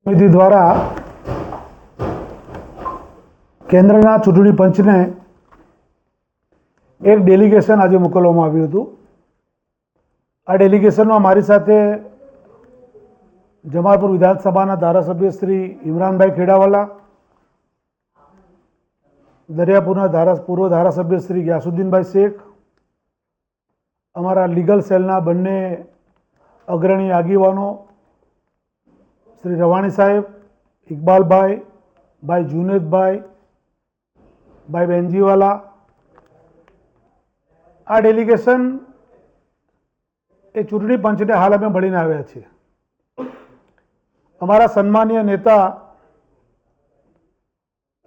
સમિતિ દ્વારા કેન્દ્રના ચૂંટણી પંચને એક ડેલિગેશન આજે મોકલવામાં આવ્યું હતું। આ ડેલિગેશનમાં મારી સાથે જમાલપુર વિધાનસભાના ધારાસભ્ય શ્રી ઇમરાનભાઈ ખેડાવાલા, દરિયાપુરના પૂર્વ ધારાસભ્ય શ્રી ગ્યાસુદ્દીનભાઈ શેખ, અમારા લીગલ સેલના બંને અગ્રણી આગેવાનો શ્રી રવાણી સાહેબ, ઇકબાલભાઈ, ભાઈ જુનેદભાઈ, ભાઈ બેનજીવાલા, આ ડેલિગેશન એ ચૂંટણી પંચને હાલ અમે મળીને આવ્યા છીએ। અમારા સન્માનીય નેતા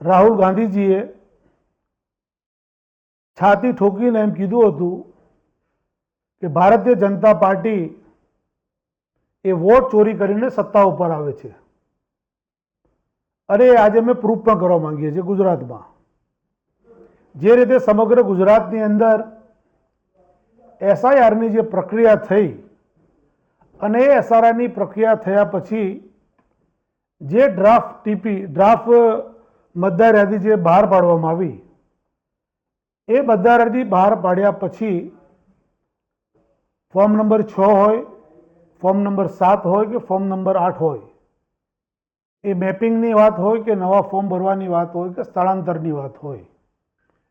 રાહુલ ગાંધીજીએ છાતી ઠોકીને એમ કીધું હતું કે ભારતીય જનતા પાર્ટી એ વોટ ચોરી કરીને સત્તા ઉપર આવે છે, અને આજે અમે પ્રૂફ પણ કરવા માંગીએ છીએ। ગુજરાતમાં જે રીતે સમગ્ર ગુજરાતની અંદર એસઆઈઆરની જે પ્રક્રિયા થઈ અને એ એસઆઈઆરની પ્રક્રિયા થયા પછી જે ડ્રાફ્ટ મતદાર યાદી જે બહાર પાડવામાં આવી, એ મતદાર યાદી બહાર પાડ્યા પછી ફોર્મ નંબર 6 હોય, ફોર્મ નંબર 7 હોય કે ફોર્મ નંબર 8 હોય, એ મેપિંગની વાત હોય કે નવા ફોર્મ ભરવાની વાત હોય કે સ્થળાંતરની વાત હોય,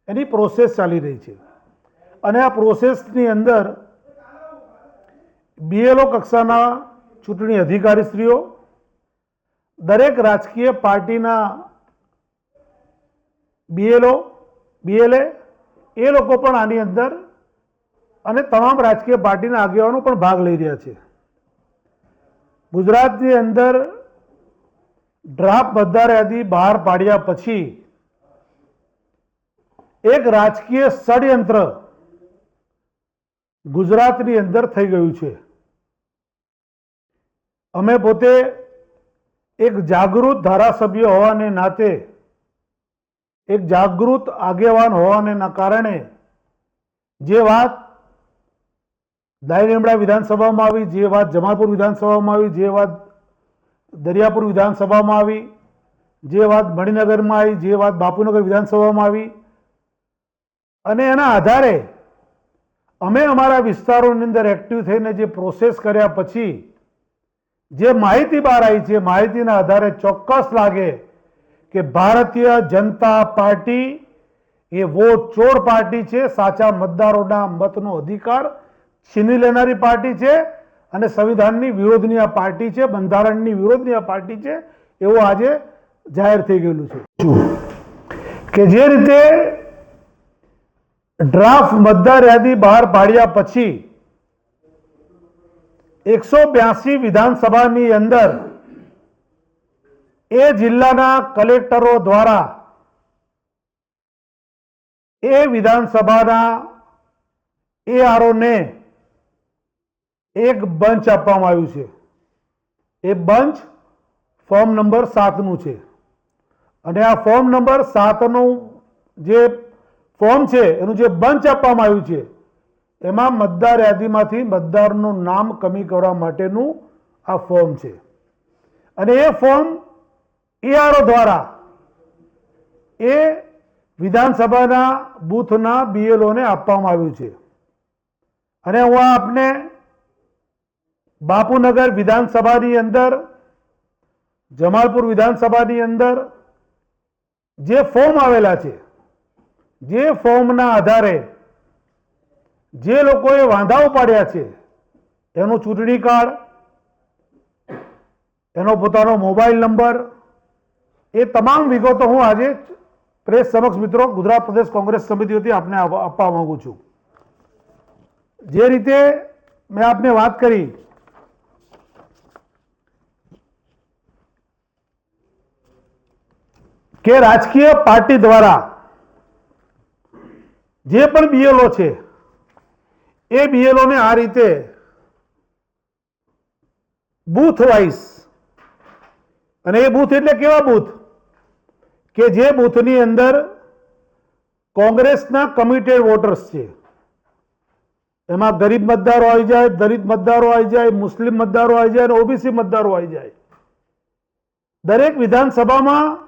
એની પ્રોસેસ ચાલી રહી છે। અને આ પ્રોસેસની અંદર બીએલઓ કક્ષાના ચૂંટણી અધિકારીશ્રીઓ, દરેક રાજકીય પાર્ટીના બીએલએ એ લોકો પણ આની અંદર, અને તમામ રાજકીય પાર્ટીના આગેવાનો પણ ભાગ લઈ રહ્યા છે। ગુજરાતની અંદર ડ્રાફ્ટ મતદાર યાદી બહાર પાડ્યા પછી એક રાજકીય ષડયંત્ર ગુજરાતની અંદર થઈ ગયું છે। અમે પોતે એક જાગૃત ધારાસભ્ય હોવાને નાતે, એક જાગૃત આગેવાન હોવાને કારણે જે વાત દાયલીમડા વિધાનસભામાં આવી, જે વાત જમાલપુર વિધાનસભામાં આવી, જે વાત દરિયાપુર વિધાનસભામાં આવી, જે વાત મણિનગરમાં આવી, જે વાત બાપુનગર વિધાનસભામાં આવી, અને એના આધારે અમે અમારા વિસ્તારોની અંદર એક્ટિવ થઈને જે પ્રોસેસ કર્યા પછી જે માહિતી બહાર આવી છે, માહિતીના આધારે ચોક્કસ લાગે કે ભારતીય જનતા પાર્ટી એ વોટ ચોર પાર્ટી છે, સાચા મતદારોના મતનો અધિકાર છીની લેનારી પાર્ટી છે, અને સંવિધાનની વિરોધની આ પાર્ટી છે, બંધારણની વિરોધની આ પાર્ટી છે, એવું આજે જાહેર થઈ ગયેલું છે। કે જે રીતે ડ્રાફ્ટ મતદાર યાદી બહાર પાડ્યા પછી 182 વિધાનસભાની અંદર એ જિલ્લાના કલેક્ટરો દ્વારા એ વિધાનસભાના એઆરઓને એક બંચ આપવામાં આવ્યું છે। એ બંચ ફોર્મ નંબર 7નું છે, અને આ ફોર્મ નંબર 7નું જે ફોર્મ છે એનું જે બંચ આપવામાં આવ્યું છે, એમાં મતદાર યાદીમાંથી મતદારનું નામ કમી કરવા માટેનું આ ફોર્મ છે, અને એ ફોર્મ એઆરઓ દ્વારા એ વિધાનસભાના બૂથના બીએલઓને આપવામાં આવ્યું છે। અને હું આપને બાપુનગર વિધાનસભાની અંદર, જમાલપુર વિધાનસભાની અંદર જે ફોર્મ આવેલા છે, જે ફોર્મના આધારે જે લોકોએ વાંધાઓ પાડ્યા છે એનું ચૂંટણી કાર્ડ, એનો પોતાનો મોબાઈલ નંબર, એ તમામ વિગતો હું આજે પ્રેસ સમક્ષ મિત્રો ગુજરાત પ્રદેશ કોંગ્રેસ સમિતિ વતી આપને આપવા માંગુ છું। જે રીતે મેં આપને વાત કરી કે રાજકીય પાર્ટી દ્વારા જે પણ બીએલઓ છે એ બીએલઓને આ રીતે બૂથ વાઇઝ, અને એ બૂથ એટલે કેવા બૂથ કે જે બૂથની અંદર કોંગ્રેસના કમિટેડ વોટર્સ છે, એમાં ગરીબ મતદારો આવી જાય, દલિત મતદારો આવી જાય, મુસ્લિમ મતદારો આવી જાય અને ઓબીસી મતદારો આવી જાય, દરેક વિધાનસભામાં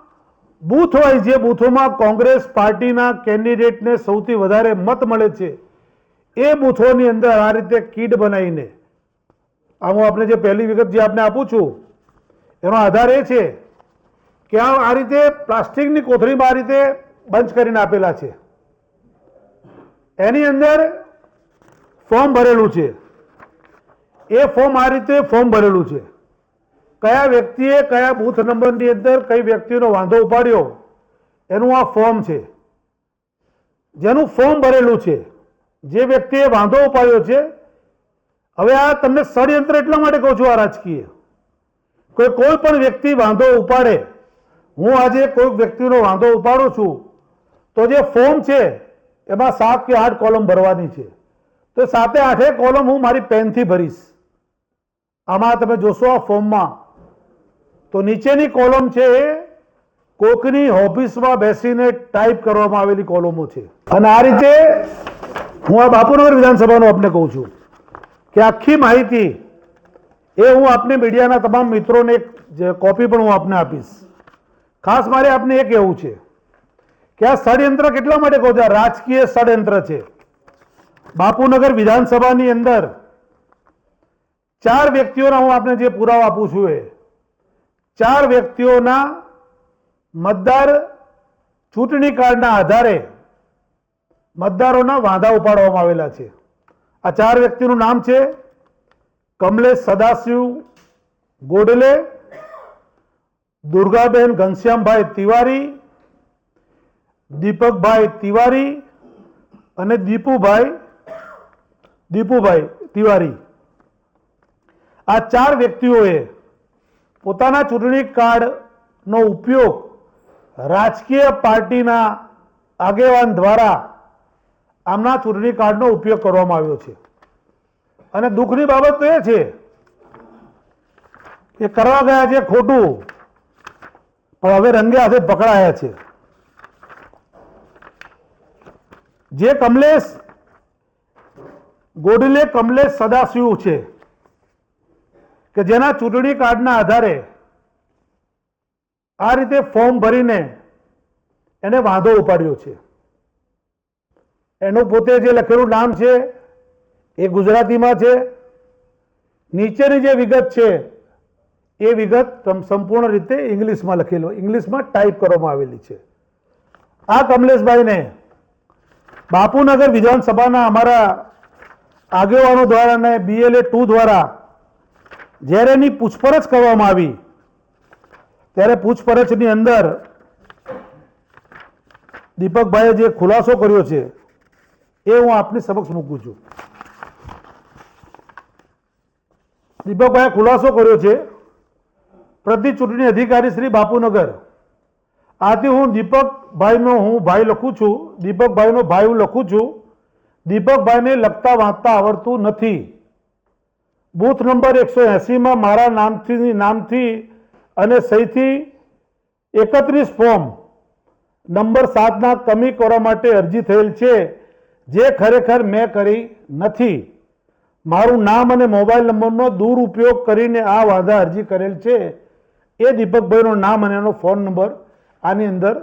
બૂથ હોય, જે બૂથોમાં કોંગ્રેસ પાર્ટીના કેન્ડિડેટને સૌથી વધારે મત મળે છે એ બૂથોની અંદર આ રીતે કીટ બનાવીને, આ હું આપને જે પહેલી વિગત જે આપને આપું છું એનો આધાર એ છે કે આ રીતે પ્લાસ્ટિકની કોથળીમાં આ રીતે બંધ કરીને આપેલા છે, એની અંદર ફોર્મ ભરેલું છે, એ ફોર્મ આ રીતે ફોર્મ ભરેલું છે, કયા વ્યક્તિએ કયા બૂથ નંબરની અંદર કઈ વ્યક્તિનો વાંધો ઉપાડ્યો એનું આ ફોર્મ છે, જેનું ફોર્મ ભરેલું છે, જે વ્યક્તિએ વાંધો ઉપાડ્યો છે. હવે આ તમને ષડયંત્ર એટલા માટે કહું છું, આ રાજકીય કોઈ પણ વ્યક્તિ વાંધો ઉપાડે, હું આજે કોઈ વ્યક્તિનો વાંધો ઉપાડું છું તો જે ફોર્મ છે એમાં 7 કે 8 કોલમ ભરવાની છે, તો 7 8 કોલમ હું મારી પેનથી ભરીશ. આમાં તમે જોશો આ ફોર્મમાં તો નીચેની કોલમ છે એ કોકની ઓફિસમાં બેસીને ટાઈપ કરવામાં આવેલી કોલમો છે. અને આ રીતે હું આ બાપુનગર વિધાનસભાનું આપને કહું છું કે આખી માહિતી એ હું આપને મીડિયાના તમામ મિત્રોને એક કોપી પણ હું આપને આપીશ. ખાસ મારે આપને એ કહેવું છે કે આ ષડયંત્ર કેટલા માટે કહું છું, આ રાજકીય ષડયંત્ર છે. બાપુનગર વિધાનસભાની અંદર 4 વ્યક્તિઓના હું આપને જે પુરાવા આપું છું એ 4 વ્યક્તિઓના મતદાર ચૂંટણી કાર્ડના આધારે મતદારોના વાંધા ઉપાડવામાં આવેલા છે. આ 4 વ્યક્તિનું નામ છે કમલેશ સદાશિવ ગોડલે, દુર્ગાબેન ઘનશ્યામભાઈ તિવારી, દીપકભાઈ તિવારી અને દીપુભાઈ તિવારી. આ 4 વ્યક્તિઓએ પોતાના ચૂંટણી કાર્ડનો ઉપયોગ રાજકીય પાર્ટીના આગેવાન દ્વારા આમના ચૂંટણી કાર્ડનો ઉપયોગ કરવામાં આવ્યો છે. અને દુઃખની બાબત તો એ છે કે કરવા ગયા છે ખોટું, પણ હવે રંગે હાથે પકડાયા છે. જે કમલેશ ગોડલે કમલેશ સદાશિવ છે કે જેના ચૂંટણી કાર્ડના આધારે આ રીતે ફોર્મ ભરીને એને વાંધો ઉપાડ્યો છે. એનું પોતે જે લખેલું નામ છે એ ગુજરાતીમાં છે, નીચેની જે વિગત છે એ વિગત સંપૂર્ણ રીતે ઇંગ્લિશમાં ઇંગ્લિશમાં ટાઈપ કરવામાં આવેલી છે. આ કમલેશભાઈને બાપુનગર વિધાનસભાના અમારા આગેવાનો દ્વારા અને BLA 2 દ્વારા જ્યારે એની પૂછપરછ કરવામાં આવી ત્યારે પૂછપરછની અંદર દીપકભાઈએ જે ખુલાસો કર્યો છે એ હું આપની સમક્ષ મૂકું છું. દીપકભાઈએ ખુલાસો કર્યો છે, પ્રતિ ચૂંટણી અધિકારી શ્રી બાપુનગર, આથી હું દીપકભાઈનો ભાઈ લખું છું, દીપકભાઈનો ભાઈ હું લખું છું. દીપકભાઈને લખતા વાંચતા આવડતું નથી. બૂથ નંબર 180માં મારા નામથી અને સહીથી 31 ફોર્મ નંબર 7ના કમી કરવા માટે અરજી થયેલ છે, જે ખરેખર મેં કરી નથી. મારું નામ અને મોબાઈલ નંબરનો દુરુપયોગ કરીને આ વાંધા અરજી કરેલ છે. એ દીપકભાઈનું નામ અને એનો ફોન નંબર આની અંદર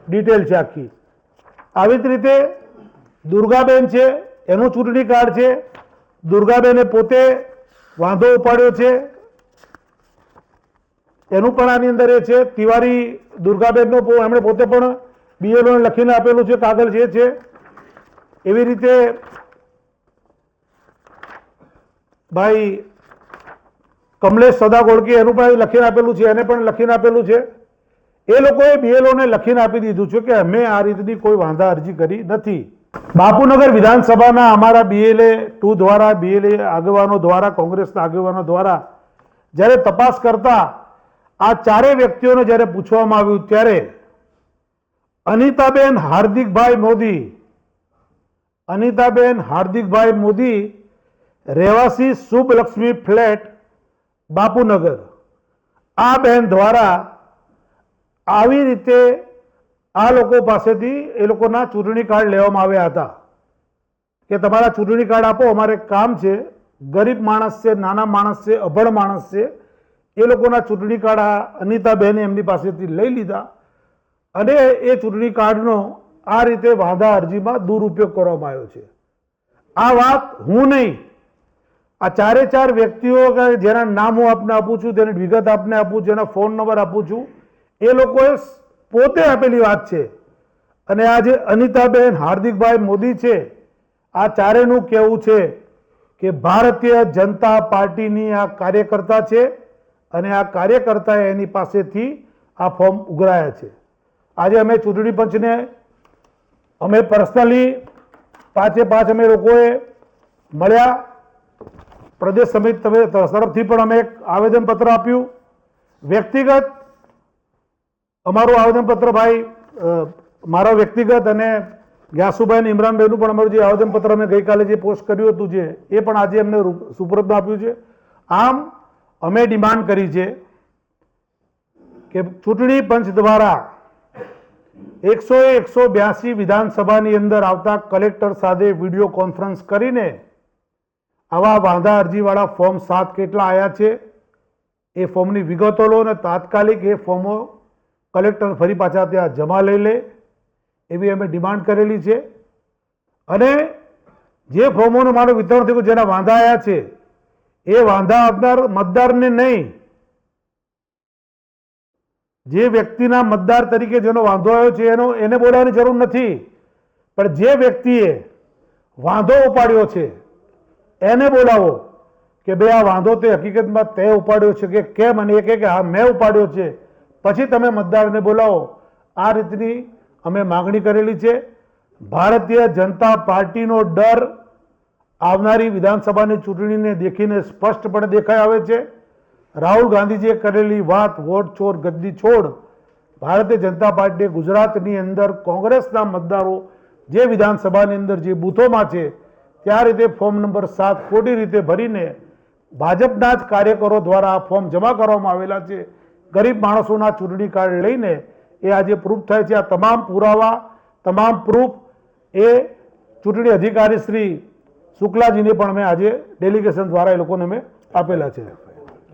ડિટેલ છે આખી. આવી જ રીતે દુર્ગાબેન છે, એનું ચૂંટણી કાર્ડ છે. દુર્ગાબેને પોતે વાંધો ઉપાડ્યો છે, એનું પણ આની અંદર એ છે. તિવારી દુર્ગાબેનનો એમણે પોતે પણ BLO ને લખીને આપેલું છે, કાગળ જે છે. એવી રીતે ભાઈ કમલેશ સદા ગોળકી એનું પણ લખીને આપેલું છે, એને પણ લખીને આપેલું છે. એ લોકોએ BLO ને લખીને આપી દીધું છે કે અમે આ રીતની કોઈ વાંધા અરજી કરી નથી. બાપુનગર વિધાનસભાના અમારા BLA 2 દ્વારા, BLA આગેવાનો દ્વારા, કોંગ્રેસના આગેવાનો દ્વારા જ્યારે તપાસ કરતા આ 4 વ્યક્તિઓને જ્યારે પૂછવામાં આવ્યું ત્યારે અનિતાબેન હાર્દિકભાઈ મોદી રહેવાસી શુભલક્ષ્મી ફ્લેટ બાપુનગર, આ બહેન દ્વારા આવી રીતે આ લોકો પાસેથી એ લોકોના ચૂંટણી કાર્ડ લેવામાં આવ્યા હતા કે તમારા ચૂંટણી કાર્ડ આપો, અમારે કામ છે, ગરીબ માણસ છે, નાના માણસ છે, અભણ માણસ છે, એ લોકોના ચૂંટણી કાર્ડ આ અનિતાબેને એમની પાસેથી લઈ લીધા અને એ ચૂંટણી કાર્ડનો આ રીતે વાંધા અરજીમાં દુરુપયોગ કરવામાં આવ્યો છે. આ વાત હું નહીં, આ ચારે ચાર વ્યક્તિઓ જેના નામ હું આપને આપું છું, તેની વિગત આપને આપું છું, જેના ફોન નંબર આપું છું, એ લોકોએ પોતે આપેલી વાત છે. અને આ જે અનિતાબેન, હાર્દિકભાઈ મોદી છે, આ ચારેનું કહેવું છે કે ભારતીય જનતા પાર્ટીની આ કાર્યકર્તા છે અને આ કાર્યકર્તાએ એની પાસેથી આ ફોર્મ ઉઘરાયા છે. આજે અમે ચૂંટણી પંચને અમે પર્સનલી પાંચે પાંચ અમે લોકોએ મળ્યા. પ્રદેશ સમિતિ તરફથી પણ અમે એક આવેદનપત્ર આપ્યું. વ્યક્તિગત અમારું આવેદનપત્ર ભાઈ મારો વ્યક્તિગત અને ગ્યાસુભાઈ અને ઇમરાનભાઈનું પણ અમારું જે આવેદનપત્ર અમે ગઈકાલે જે પોસ્ટ કર્યું હતું જે એ પણ આજે અમને સુપરતમાં આપ્યું છે. આમ અમે ડિમાન્ડ કરી છે કે ચૂંટણી પંચ દ્વારા 182 વિધાનસભાની અંદર આવતા કલેક્ટર સાથે વિડીયો કોન્ફરન્સ કરીને આવા વાંધા અરજીવાળા ફોર્મ 7 કેટલા આવ્યા છે એ ફોર્મની વિગતો લો અને તાત્કાલિક એ ફોર્મો કલેક્ટર ફરી પાછા ત્યાં જમા લઈ લે એવી અમે ડિમાન્ડ કરેલી છે. અને જે ફોર્મોનું મારું વિતરણ થયું જેના વાંધા આવ્યા છે એ વાંધા આપનાર મતદારને નહીં, જે વ્યક્તિના મતદાર તરીકે જેનો વાંધો આવ્યો છે એને બોલાવવાની જરૂર નથી, પણ જે વ્યક્તિએ વાંધો ઉપાડ્યો છે એને બોલાવો કે ભાઈ આ વાંધો તે હકીકતમાં તે ઉપાડ્યો છે કે કેમ, અને એ કહે કે હા મેં ઉપાડ્યો છે, પછી તમે મતદારને બોલાવો. આ રીતની અમે માગણી કરેલી છે. ભારતીય જનતા પાર્ટીનો ડર આવનારી વિધાનસભાની ચૂંટણીને દેખીને સ્પષ્ટપણે દેખાઈ આવે છે. રાહુલ ગાંધીજીએ કરેલી વાત વોટ ચોર ગદ્દી છોડ, ભારતીય જનતા પાર્ટીએ ગુજરાતની અંદર કોંગ્રેસના મતદારો જે વિધાનસભાની અંદર જે બૂથોમાં છે ત્યાં રીતે ફોર્મ નંબર 7 ખોટી રીતે ભરીને ભાજપના જ કાર્યકરો દ્વારા આ ફોર્મ જમા કરવામાં આવેલા છે. ગરીબ માણસોના ચૂંટણી કાર્ડ લઈને એ આજે પ્રૂફ થાય છે. આ તમામ પુરાવા, તમામ પ્રૂફ એ ચૂંટણી અધિકારી શ્રી શુક્લાજીને પણ અમે આજે ડેલિગેશન દ્વારા એ લોકોને અમે આપેલા છે.